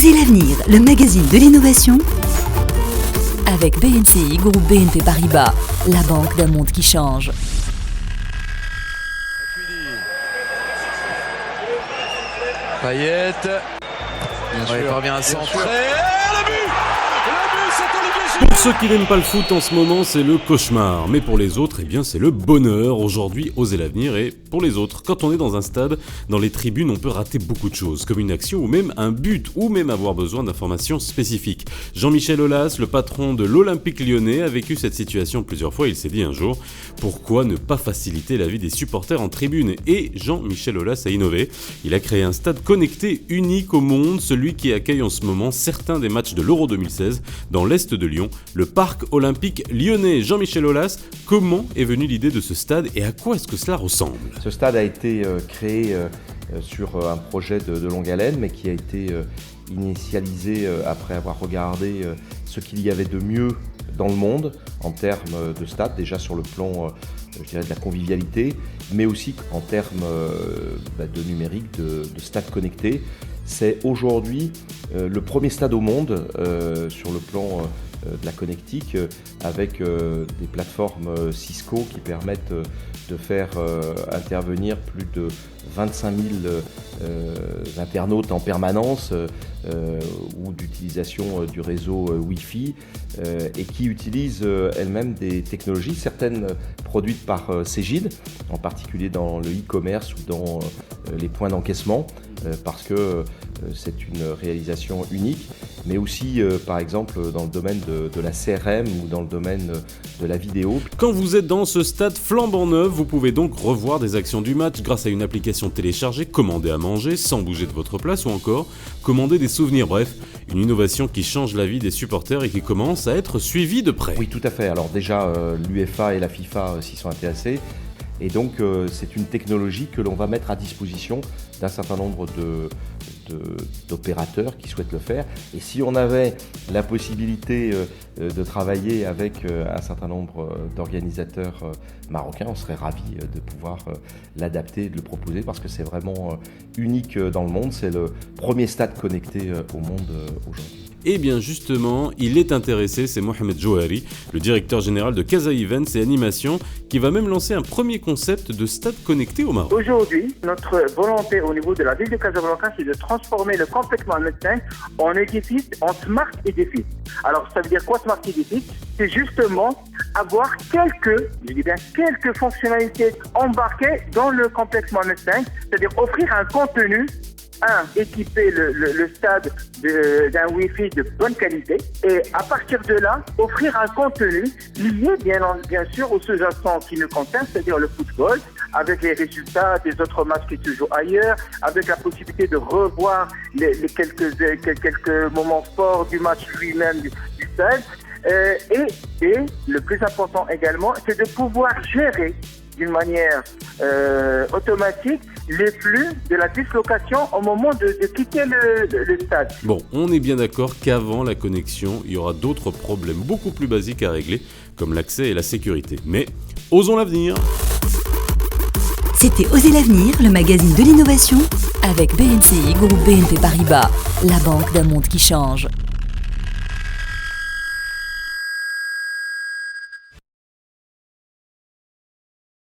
Osez l'avenir, le magazine de l'innovation avec BNCI, groupe BNP Paribas, la banque d'un monde qui change. Payet, bien sûr, il parvient à centrer. Le but, c'est Olivier Giroud. Pour ceux qui n'aiment pas le foot en ce moment, c'est le cauchemar. Mais pour les autres, eh bien, c'est le bonheur. Aujourd'hui, Osez l'avenir. Et pour les autres, quand on est dans un stade, dans les tribunes, on peut rater beaucoup de choses, comme une action ou même un but, ou même avoir besoin d'informations spécifiques. Jean-Michel Aulas, le patron de l'Olympique Lyonnais, a vécu cette situation plusieurs fois. Il s'est dit un jour, pourquoi ne pas faciliter la vie des supporters en tribune? Et Jean-Michel Aulas a innové. Il a créé un stade connecté unique au monde, celui qui accueille en ce moment certains des matchs de l'Euro 2016 dans l'Est de Lyon, le Parc Olympique Lyonnais. Jean-Michel Aulas, comment est venue l'idée de ce stade et à quoi est-ce que cela ressemble? Ce stade a été créé sur un projet de longue haleine, mais qui a été initialisé après avoir regardé ce qu'il y avait de mieux dans le monde en termes de stade, déjà sur le plan je dirais de la convivialité, mais aussi en termes de numérique, de stade connecté. C'est aujourd'hui le premier stade au monde sur le plan de la connectique avec des plateformes Cisco qui permettent de faire intervenir plus de 25 000 internautes en permanence ou d'utilisation du réseau Wi-Fi et qui utilisent elles-mêmes des technologies, certaines produites par Cegid, en particulier dans le e-commerce ou dans les points d'encaissement, parce que c'est une réalisation unique, mais aussi par exemple dans le domaine de la CRM ou dans le domaine de la vidéo. Quand vous êtes dans ce stade flambant neuf, vous pouvez donc revoir des actions du match grâce à une application téléchargée, commander à manger sans bouger de votre place ou encore commander des souvenirs. Bref, une innovation qui change la vie des supporters et qui commence à être suivie de près. Oui, tout à fait. Alors déjà, l'UEFA et la FIFA s'y sont intéressés. Et donc, c'est une technologie que l'on va mettre à disposition d'un certain nombre d'opérateurs qui souhaitent le faire. Et si on avait la possibilité de travailler avec un certain nombre d'organisateurs marocains, on serait ravis de pouvoir l'adapter et de le proposer parce que c'est vraiment unique dans le monde. C'est le premier stade connecté au monde aujourd'hui. Et bien justement, il est intéressé, c'est Mohamed Jouhari, le directeur général de Casa Events et Animation, qui va même lancer un premier concept de stade connecté au Maroc. Aujourd'hui, notre volonté au niveau de la ville de Casablanca, c'est de transformer le complexe Mohamed V en édifice, en smart édifice. Alors, ça veut dire quoi smart édifice? C'est justement avoir quelques fonctionnalités embarquées dans le complexe Mohamed V, c'est-à-dire offrir un contenu. Équiper le stade d'un Wi-Fi de bonne qualité et à partir de là, offrir un contenu lié bien sûr aux sous-jacents qui nous concernent, c'est-à-dire le football, avec les résultats des autres matchs qui se jouent ailleurs, avec la possibilité de revoir les quelques moments forts du match lui-même du stade. Et le plus important également, c'est de pouvoir gérer d'une manière automatique les flux de la dislocation au moment de quitter le stade. Bon, on est bien d'accord qu'avant la connexion, il y aura d'autres problèmes beaucoup plus basiques à régler, comme l'accès et la sécurité. Mais osons l'avenir. C'était Osez l'avenir, le magazine de l'innovation avec BNCI, groupe BNP Paribas, la banque d'un monde qui change.